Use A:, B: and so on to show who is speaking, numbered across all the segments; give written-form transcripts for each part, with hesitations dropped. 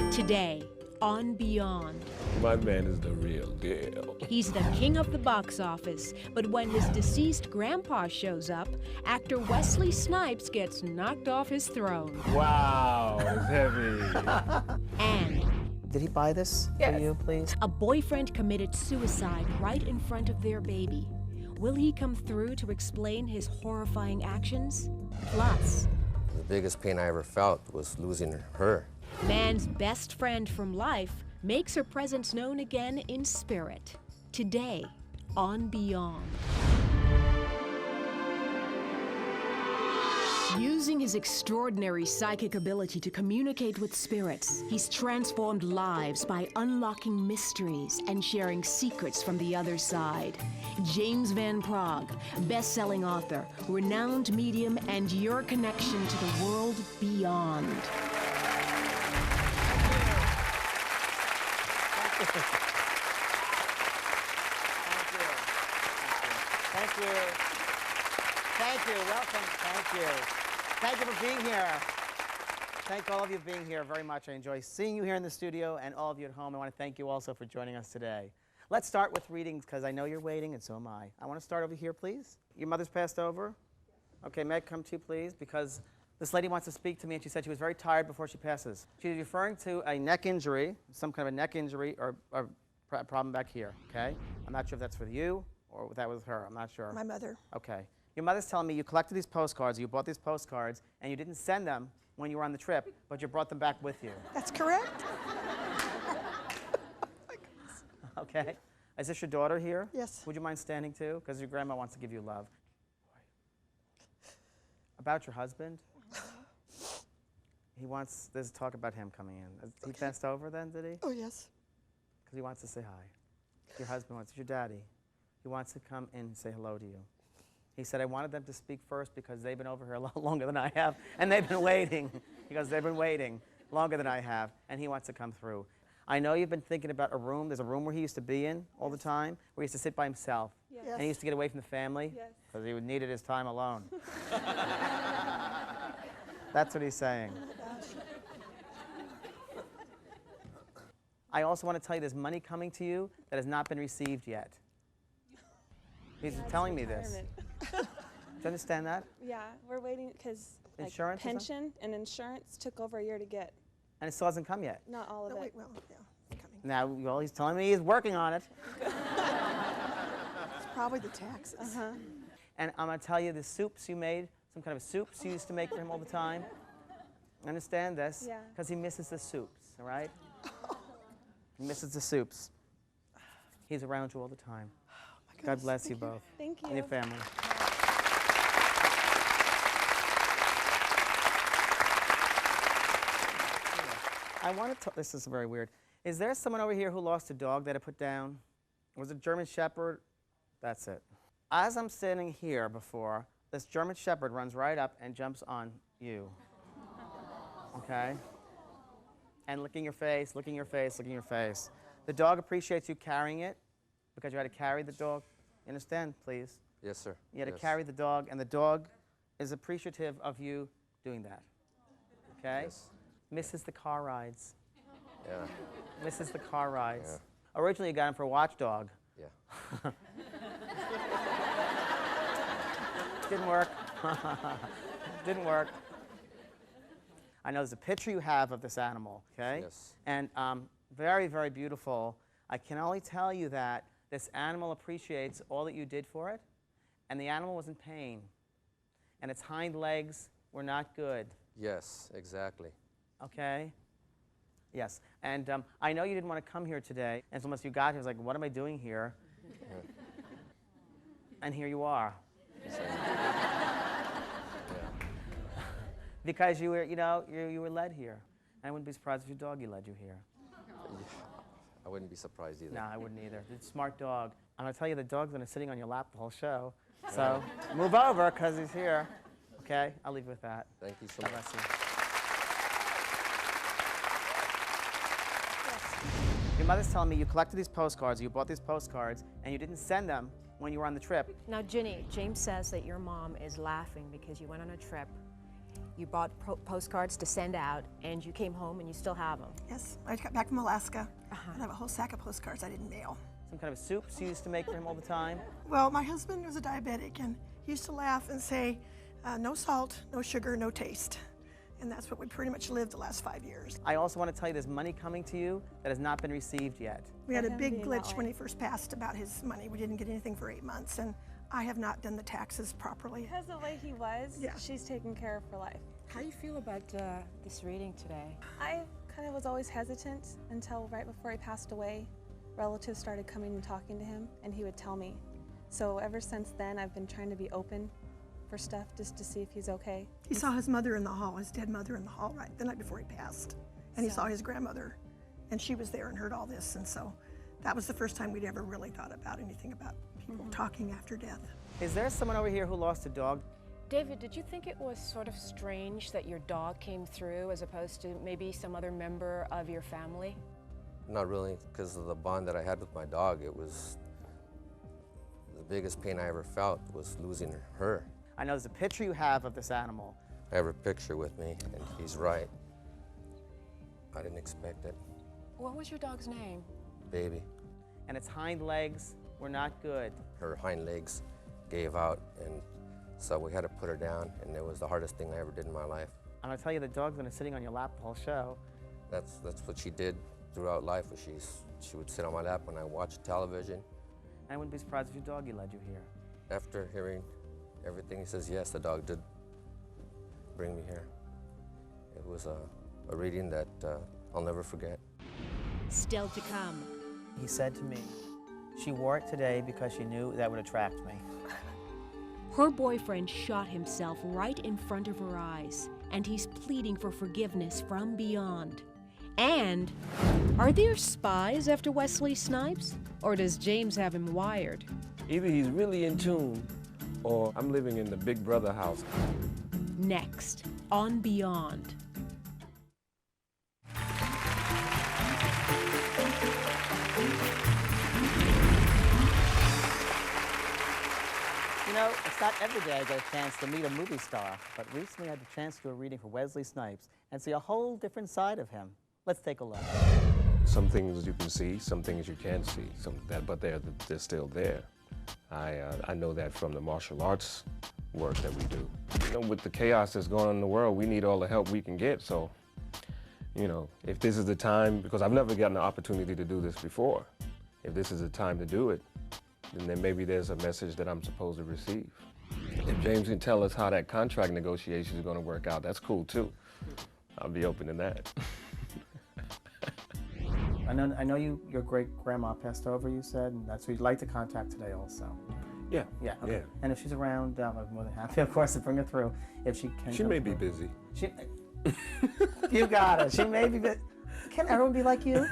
A: Today, on Beyond.
B: My man is the real deal.
A: He's the king of the box office, but when his deceased grandpa shows up, actor Wesley Snipes gets knocked off his throne.
B: Wow, it's heavy.
A: And
C: Did he buy this for you, please?
A: a boyfriend committed suicide right in front of their baby. Will he come through to explain his horrifying actions? Plus,
D: The biggest pain I ever felt was losing her.
A: man's best friend from life makes her presence known again in spirit. Today, on Beyond. Using his extraordinary psychic ability to communicate with spirits, he's transformed lives by unlocking mysteries and sharing secrets from the other side. James Van Praagh, best-selling author, renowned medium, and your connection to the world beyond.
C: Thank you. Thank you. Welcome. Thank you. Thank you for being here. Thank all of you for being here very much. I enjoy seeing you here in the studio and all of you at home. I want to thank you also for joining us today. Let's start with readings because I know you're waiting and so am I. I want to start over here, please. Your mother's passed over? Okay, Meg, come to you, please, because this lady wants to speak to me and she said she was very tired before she passes. She's referring to a neck injury, some kind of a neck injury or problem back here, okay? I'm not sure if that's with you or if that was her. I'm not sure.
E: My mother.
C: Okay. Your mother's telling me you collected these postcards, you bought these postcards, and you didn't send them when you were on the trip, but you brought them back with you.
E: That's correct.
C: Okay. Is this your daughter here?
E: Yes.
C: Would you mind standing too? Because your grandma wants to give you love. About your husband? There's talk about him coming in. He passed over then, did he?
E: Oh, yes.
C: Because he wants to say hi. Your husband wants, your daddy. He wants to come in and say hello to you. He said, I wanted them to speak first because they've been over here a lot longer than I have, and they've been waiting. He goes, they've been waiting longer than I have, and he wants to come through. I know you've been thinking about a room. There's a room where he used to be in all the time, where he used to sit by himself.
E: Yes.
C: And he used to get away from the family
E: Yes.
C: because he needed his time alone. That's what he's saying. I also want to tell you there's money coming to you that has not been received yet. He's telling me this. Do you understand that?
F: Yeah, we're waiting because
C: Insurance or something?
F: pension and insurance took over a year to get.
C: And it still hasn't come yet.
F: Not all of
E: No,
F: it.
E: wait, well, yeah, it's coming.
C: Now, well, he's telling me he's working on it.
E: It's probably the taxes.
C: And I'm going to tell you the soups you made, some kind of soups you used to make for him all the time. Understand this?
F: Yeah.
C: Because he misses the soups, all right? He misses the soups. He's around you all the time. God bless you both.
F: Thank
C: And your
F: you.
C: family. I want to, this is very weird. Is there someone over here who lost a dog that I put down? Was it a German Shepherd? That's it. As I'm sitting here before, this German Shepherd runs right up and jumps on you. Okay? And licking your face, licking your face, licking your face. The dog appreciates you carrying it because you had to carry the dog. You understand, please?
D: Yes, sir.
C: You had to
D: Yes.
C: carry the dog, and the dog is appreciative of you doing that. Okay?
D: Yes.
C: Misses the car rides.
D: Yeah.
C: Misses the car rides. Originally, you got him for a watchdog.
D: Yeah.
C: Didn't work. Didn't work. I know there's a picture you have of this animal, okay?
D: Yes.
C: And very, very beautiful. I can only tell you that this animal appreciates all that you did for it, and the animal was in pain, and its hind legs were not good,
D: Yes, exactly.
C: okay? Yes, and I know you didn't want to come here today, and so once you got here, I was like, what am I doing here? And here you are. Because you were, you know, you were led here. And I wouldn't be surprised if your doggy led you here.
D: I wouldn't be surprised either.
C: No, I wouldn't either. It's a smart dog. I'm going to tell you the dog's going to be sitting on your lap the whole show. So move over, because he's here. Okay? I'll leave you with that.
D: Thank you so
C: God
D: much.
C: bless you. Your mother's telling me you collected these postcards, you bought these postcards, and you didn't send them when you were on the trip.
A: Now, Ginny, James says that your mom is laughing because you went on a trip
G: You bought postcards to send out, and you came home and you still have them.
E: Yes, I got back from Alaska. I have a whole sack of postcards I didn't mail.
C: Some kind of soups you used to make for him all the time?
E: Well, my husband was a diabetic, and he used to laugh and say, no salt, no sugar, no taste. And that's what we pretty much lived the last 5 years.
C: I also want to tell you there's money coming to you that has not been received yet.
E: We had a
F: him
E: big
F: being that
E: glitch
F: way.
E: when he first passed about his money. We didn't get anything for 8 months, and I have not done the taxes properly.
F: Because the way he was,
E: Yeah.
F: she's taken care of for life.
G: How do you feel about this reading today?
F: I kind of was always hesitant until right before he passed away. Relatives started coming and talking to him, and he would tell me. So ever since then, I've been trying to be open for stuff just to see if he's okay.
E: He saw his mother in the hall, his dead mother in the hall, right the night before he passed. And he saw his grandmother, and she was there and heard all this. And so that was the first time we'd ever really thought about anything about people talking after death.
C: Is there someone over here who lost a dog?
G: David, did you think it was sort of strange that your dog came through as opposed to maybe some other member of your family?
D: Not really, because of the bond that I had with my dog. It was the biggest pain I ever felt was losing her.
C: I know there's a picture you have of this animal.
D: I have a picture with me, and he's right. I didn't expect it.
G: What was your dog's name?
D: Baby.
C: And its hind legs were not good.
D: Her hind legs gave out, and so we had to put her down, and it was the hardest thing I ever did in my life.
C: I'm gonna tell you, the dog's been sitting on your lap the whole show.
D: That's what she did throughout life. She would sit on my lap when I watched television.
C: I wouldn't be surprised if your doggy led you here.
D: After hearing everything, he says, yes, the dog did bring me here. It was a reading that I'll never forget.
A: Still to come.
C: He said to me, she wore it today because she knew that would attract me.
A: Her boyfriend shot himself right in front of her eyes, and he's pleading for forgiveness from beyond. And are there spies after Wesley Snipes? Or does James have him wired?
B: Either he's really in tune, or I'm living in the Big Brother house.
A: Next, on Beyond.
C: You know, it's not every day I get a chance to meet a movie star, but recently I had the chance to do a reading for Wesley Snipes and see a whole different side of him. Let's take a look.
B: Some things you can see, some things you can't see, but they're still there. I know that from the martial arts work that we do. You know, with the chaos that's going on in the world, we need all the help we can get. So, you know, if this is the time, because I've never gotten the opportunity to do this before, if this is the time to do it, then maybe there's a message that I'm supposed to receive. If James can tell us how that contract negotiation is going to work out, that's cool too. I'll be open to that.
C: I know your great-grandma passed over, you said, and that's who you'd like to contact today also.
B: Yeah.
C: Yeah, okay.
B: Yeah.
C: And if she's around, I'm more than happy, of course, to bring her through. If she can.
B: She may be busy.
C: You got it. She may be busy. Can everyone be like you?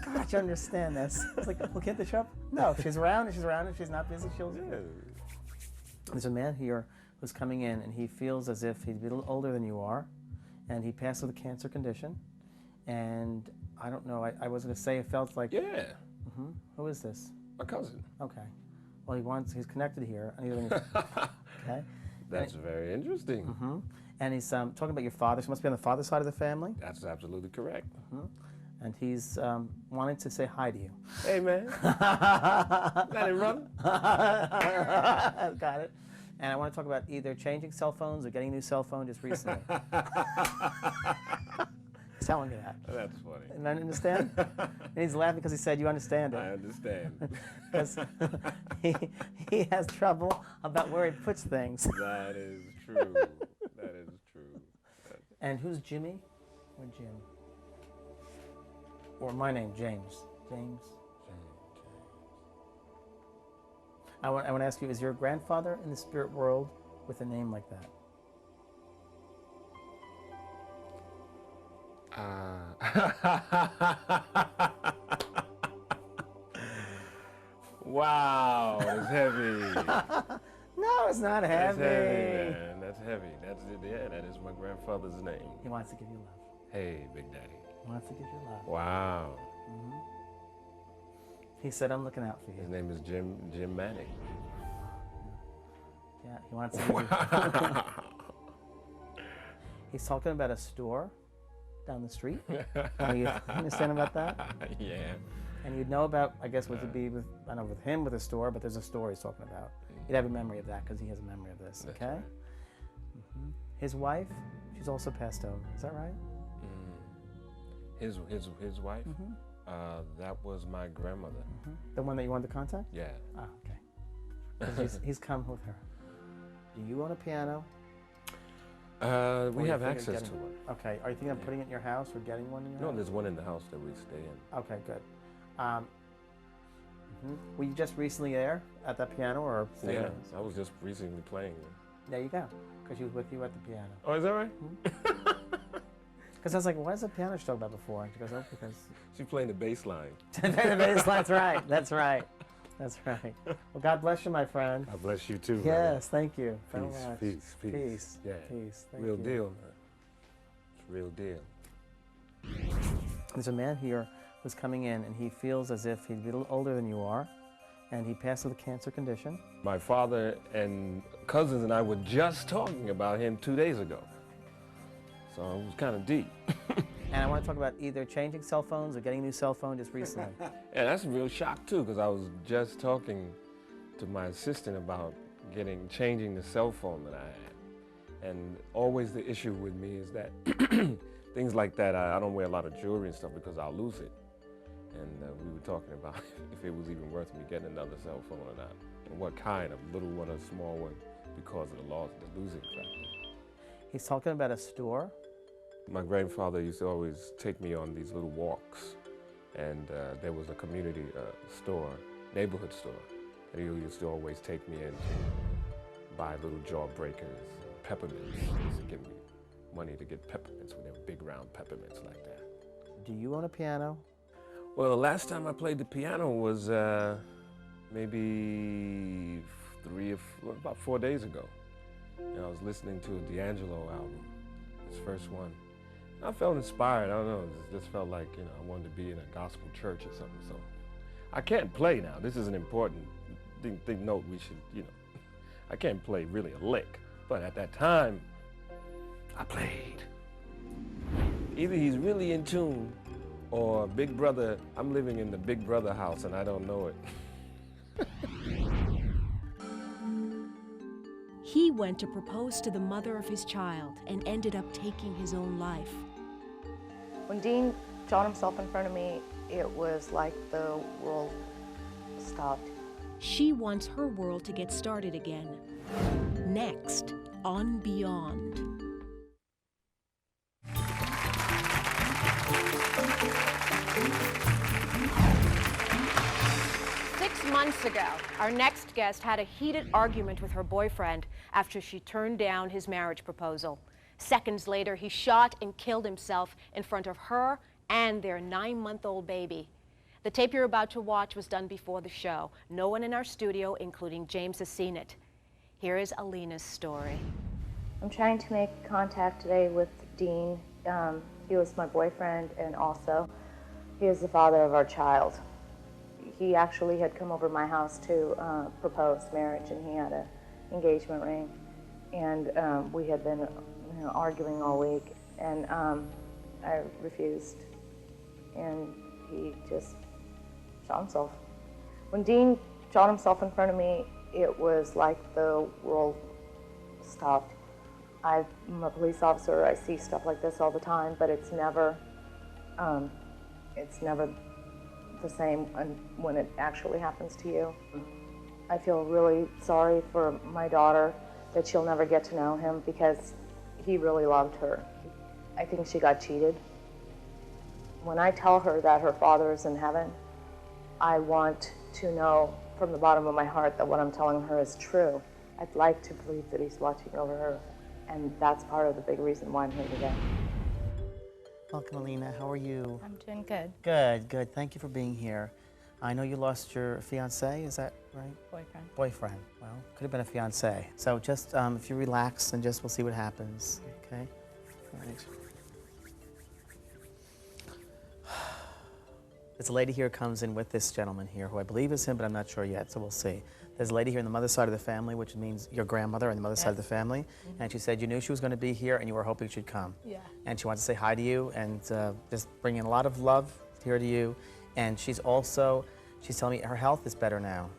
C: God, you understand this. It's like, well, can't they show up? No, if she's around, if she's around, if she's not busy, she'll.
B: Yeah.
C: There's a man here who's coming in, and he feels as if he's a little older than you are, and he passed with a cancer condition, and I don't know, I was going to say it felt like...
B: Yeah.
C: Who is this?
B: My cousin.
C: Okay. Well, he's connected here. Okay.
B: That's very interesting.
C: And he's talking about your father. So he must be on the father's side of the family.
B: That's absolutely correct.
C: And he's wanting to say hi to you.
B: Hey, man. Let him run.
C: Got it. And I want to talk about either changing cell phones or getting a new cell phone just recently. He's telling me that.
B: That's funny.
C: And I understand? And he's laughing because he said you understand it.
B: I understand.
C: Because he has trouble about where he puts things.
B: That is true. That is true.
C: And who's Jimmy or Jim? Or my name, James. James. I want to ask you, is your grandfather in the spirit world with a name like that?
B: Wow, it's heavy.
C: No, it's not heavy.
B: That's heavy, man. That's heavy. That is my grandfather's name.
C: He wants to give you love.
B: Hey, Big Daddy.
C: He wants to give you love.
B: Wow.
C: He said, I'm looking out for you.
B: His name is Jim Manning.
C: Yeah, he wants to give you He's talking about a store down the street. Are you understand about that?
B: Yeah.
C: And you'd know about, I guess, would it be with, I don't know, with him with a store, but there's a store he's talking about. You'd have a memory of that because he has a memory of this,
B: That's
C: okay?
B: right.
C: His wife, she's also passed over. Is that right?
B: His wife? That was my grandmother.
C: The one that you wanted to contact?
B: Yeah.
C: Oh, okay. 'Cause he's come with her. Do you own a piano?
B: We have
C: thinking of
B: access
C: getting-
B: to one.
C: Okay. Are you thinking of putting it in your house or getting one in your
B: No,
C: house?
B: there's one in the house that we stay in.
C: Okay, good. Were you just recently there at that piano or?
B: Yeah, I was just recently playing.
C: There you go. Because she was with you at the piano.
B: Oh, is that right?
C: Because I was like, why is the piano she talked about before? She goes, oh, because.
B: She's playing the bass line.
C: That's right. That's right. That's right. Well, God bless you, my friend.
B: God bless you too.
C: Yes, thank you very
B: Peace,
C: much.
B: peace, peace.
C: Peace.
B: Yeah.
C: Peace. Thank
B: Real
C: you.
B: deal, man. It's real deal.
C: There's a man here who's coming in, and he feels as if he's a little older than you are, and he passed with a cancer condition.
B: My father and cousins and I were just talking about him 2 days ago. So it was kind of deep.
C: And I want to talk about either changing cell phones or getting a new cell phone just recently.
B: Yeah, that's a real shock too, because I was just talking to my assistant about changing the cell phone that I had. And always the issue with me is that things like that, I don't wear a lot of jewelry and stuff because I'll lose it. And we were talking about if it was even worth me getting another cell phone or not. And what kind, a little one or a small one, because of the loss, the losing factor.
C: He's talking about a store.
B: My grandfather used to always take me on these little walks, and there was a community store, neighborhood store, that he used to always take me in to buy little jawbreakers, peppermints. He used to give me money to get peppermints when they were big round peppermints like that.
C: Do you own a piano?
B: Well, the last time I played the piano was maybe about 4 days ago. And I was listening to a D'Angelo album, his first one. I felt inspired. I don't know. It just felt like, I wanted to be in a gospel church or something. So I can't play now. This is an important note we should, I can't play really a lick. But at that time, I played. Either he's really in tune or Big Brother, I'm living in the Big Brother house and I don't know it.
A: He went to propose to the mother of his child and ended up taking his own life.
H: When Dean shot himself in front of me, it was like the world stopped.
A: She wants her world to get started again. Next, on Beyond.
G: Months ago, our next guest had a heated argument with her boyfriend after she turned down his marriage proposal. Seconds later, he shot and killed himself in front of her and their 9-month-old baby. The tape you're about to watch was done before the show. No one in our studio, including James, has seen it. Here is Alina's story.
H: I'm trying to make contact today with Dean. He was my boyfriend, and also he is the father of our child. He actually had come over to my house to propose marriage, and he had an engagement ring. And we had been arguing all week, and I refused. And he just shot himself. When Dean shot himself in front of me, it was like the world stopped. I'm a police officer. I see stuff like this all the time, but it's never the same when it actually happens to you. I feel really sorry for my daughter that she'll never get to know him because he really loved her. I think she got cheated. When I tell her that her father is in heaven, I want to know from the bottom of my heart that what I'm telling her is true. I'd like to believe that he's watching over her, and that's part of the big reason why I'm here today.
C: Welcome, Alina. How are you?
I: I'm doing good.
C: Good, good. Thank you for being here. I know you lost your fiancé, is that right?
I: Boyfriend.
C: Boyfriend. Well, could have been a fiancé. So just if you relax and we'll see what happens, okay? All right. There's a lady here who comes in with this gentleman here, who I believe is him, but I'm not sure yet, so we'll see. There's a lady here on the mother's side of the family, which means your grandmother on the mother's side of the family, and she said you knew she was going to be here and you were hoping she'd come.
I: Yeah.
C: And she wants to say hi to you and just bring in a lot of love here to you. And she's telling me her health is better now.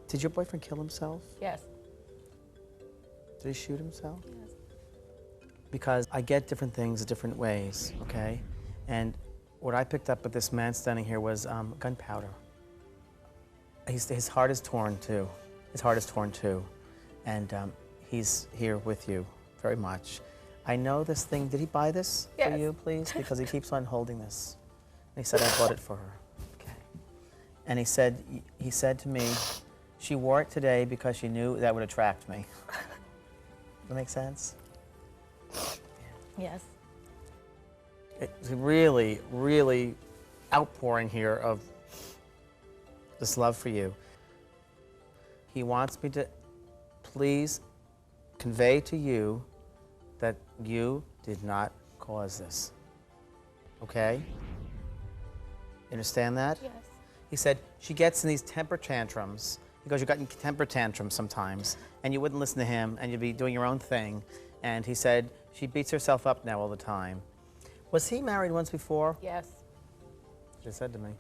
C: Did your boyfriend kill himself?
I: Yes.
C: Did he shoot himself?
I: Yes.
C: Because I get different things different ways, okay? And what I picked up with this man standing here was gunpowder. His heart is torn too. His heart is torn too. And he's here with you very much. I know this thing, did he buy this for you, please? Because he keeps on holding this. And he said, I bought it for her. Okay. And he said to me, she wore it today because she knew that would attract me. Does that make sense?
I: Yes.
C: It's really, really outpouring here of this love for you. He wants me to please convey to you that you did not cause this. Okay? You understand that?
I: Yes.
C: He said, she gets in these temper tantrums. He goes, you got in temper tantrums sometimes, and you wouldn't listen to him, and you'd be doing your own thing. And he said, she beats herself up now all the time. Was he married once before?
I: Yes.
C: He said to me.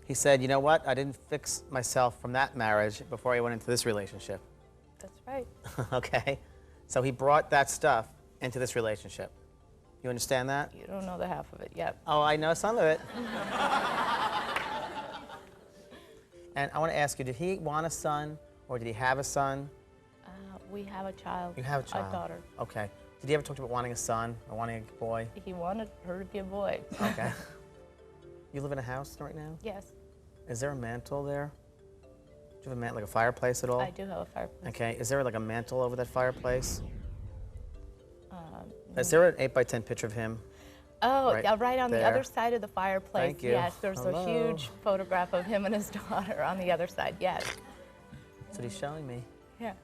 C: He said, you know what? I didn't fix myself from that marriage before I went into this relationship.
I: That's right.
C: Okay? So he brought that stuff into this relationship. You understand that?
I: You don't know the half of it yet.
C: Oh, I know some of it. And I want to ask you, did he want a son, or did he have a son?
I: We have a child.
C: You have a child?
I: A daughter.
C: Okay. Did he ever talk to you about wanting a son or wanting a boy?
I: He wanted her to be a boy.
C: Okay. You live in a house right now?
I: Yes.
C: Is there a mantle there? Do you have a mantle, like a fireplace at all?
I: I do have a fireplace.
C: Okay. Is there like a mantle over that fireplace? Is there an 8x10 picture of him?
I: Oh,
C: right
I: yeah, right on the
C: there?
I: other side of the fireplace.
C: Thank you.
I: Yes, there's
C: Hello.
I: a huge photograph of him and his daughter on the other side. Yes.
C: That's what he's showing me.
I: Yeah.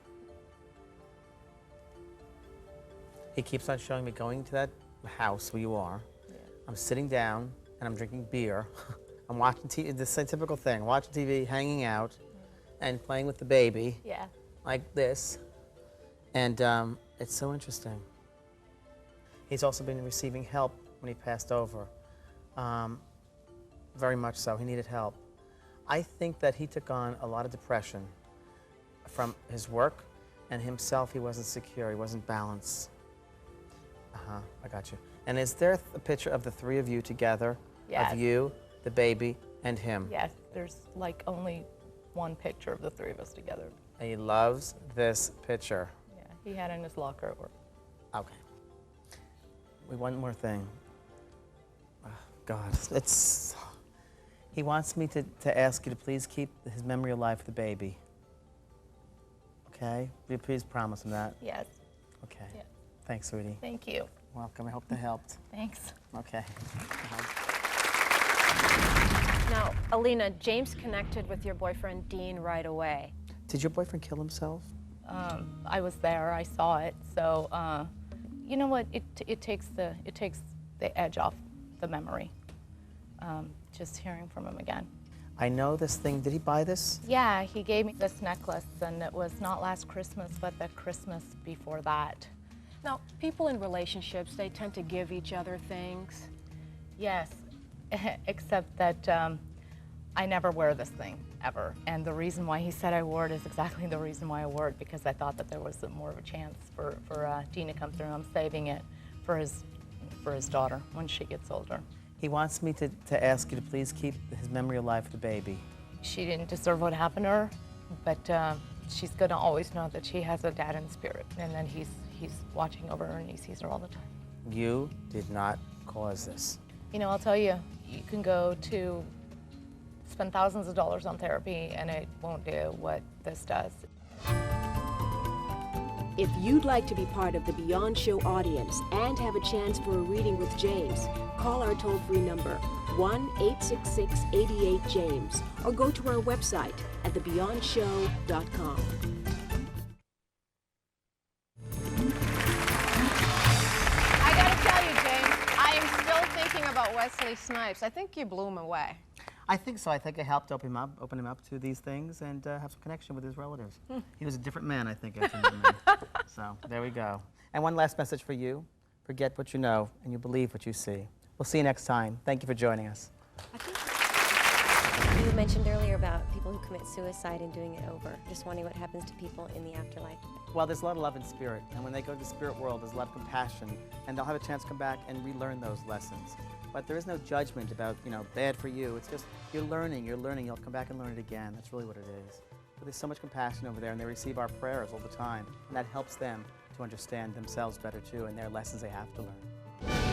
C: He keeps on showing me going to that house where you are.
I: Yeah.
C: I'm sitting down and I'm drinking beer. I'm watching TV, the same typical thing, watching TV, hanging out, and playing with the baby.
I: Yeah.
C: Like this. And it's so interesting. He's also been receiving help when he passed over. Very much so. He needed help. I think that he took on a lot of depression from his work, and himself, he wasn't secure, he wasn't balanced. I got you. And is there a picture of the three of you together?
I: Yes.
C: Of you, the baby, and him?
I: Yes, there's like only one picture of the three of us together.
C: And he loves this picture.
I: Yeah, he had it in his locker at work.
C: Okay. One more thing. Oh, God, it's. He wants me to ask you to please keep his memory alive for the baby. Okay? Will you please promise him that?
I: Yes.
C: Okay.
I: Yeah.
C: Thanks, sweetie.
I: Thank you.
C: Welcome. I hope that helped.
I: Thanks.
C: Okay.
G: Now, Alina, James connected with your boyfriend Dean right away.
C: Did your boyfriend kill himself?
I: I was there. I saw it. So, you know what? It takes the edge off the memory. Just hearing from him again.
C: I know this thing. Did he buy this?
I: Yeah, he gave me this necklace, and it was not last Christmas, but the Christmas before that.
G: Now, people in relationships, they tend to give each other things.
I: Yes, except that I never wear this thing, ever. And the reason why he said I wore it is exactly the reason why I wore it, because I thought that there was more of a chance for Dean to come through. I'm saving it for his daughter when she gets older.
C: He wants me to ask you to please keep his memory alive for the baby.
I: She didn't deserve what happened to her, but she's gonna always know that she has a dad in spirit, and then he's watching over her and he sees her all the time.
C: You did not cause this.
I: You know, I'll tell you, you can go to spend thousands of dollars on therapy and it won't do what this does.
A: If you'd like to be part of the Beyond Show audience and have a chance for a reading with James, call our toll-free number, 1-866-88-JAMES, or go to our website at thebeyondshow.com.
I: I gotta tell you, James, I am
J: Wesley Snipes. I think you blew him away.
C: I think so. I think it helped open him up to these things and have some connection with his relatives. He was a different man, I think, after meeting me. So there we go. And one last message for you. Forget what you know and you believe what you see. We'll see you next time. Thank you for joining us.
K: You mentioned earlier about people who commit suicide and doing it over. Just wondering what happens to people in the afterlife.
C: Well, there's a lot of love in spirit, and when they go to the spirit world, there's a lot of compassion, and they'll have a chance to come back and relearn those lessons. But there is no judgment about, bad for you. It's just you're learning, you'll come back and learn it again. That's really what it is. But there's so much compassion over there, and they receive our prayers all the time, and that helps them to understand themselves better too, and their lessons they have to learn.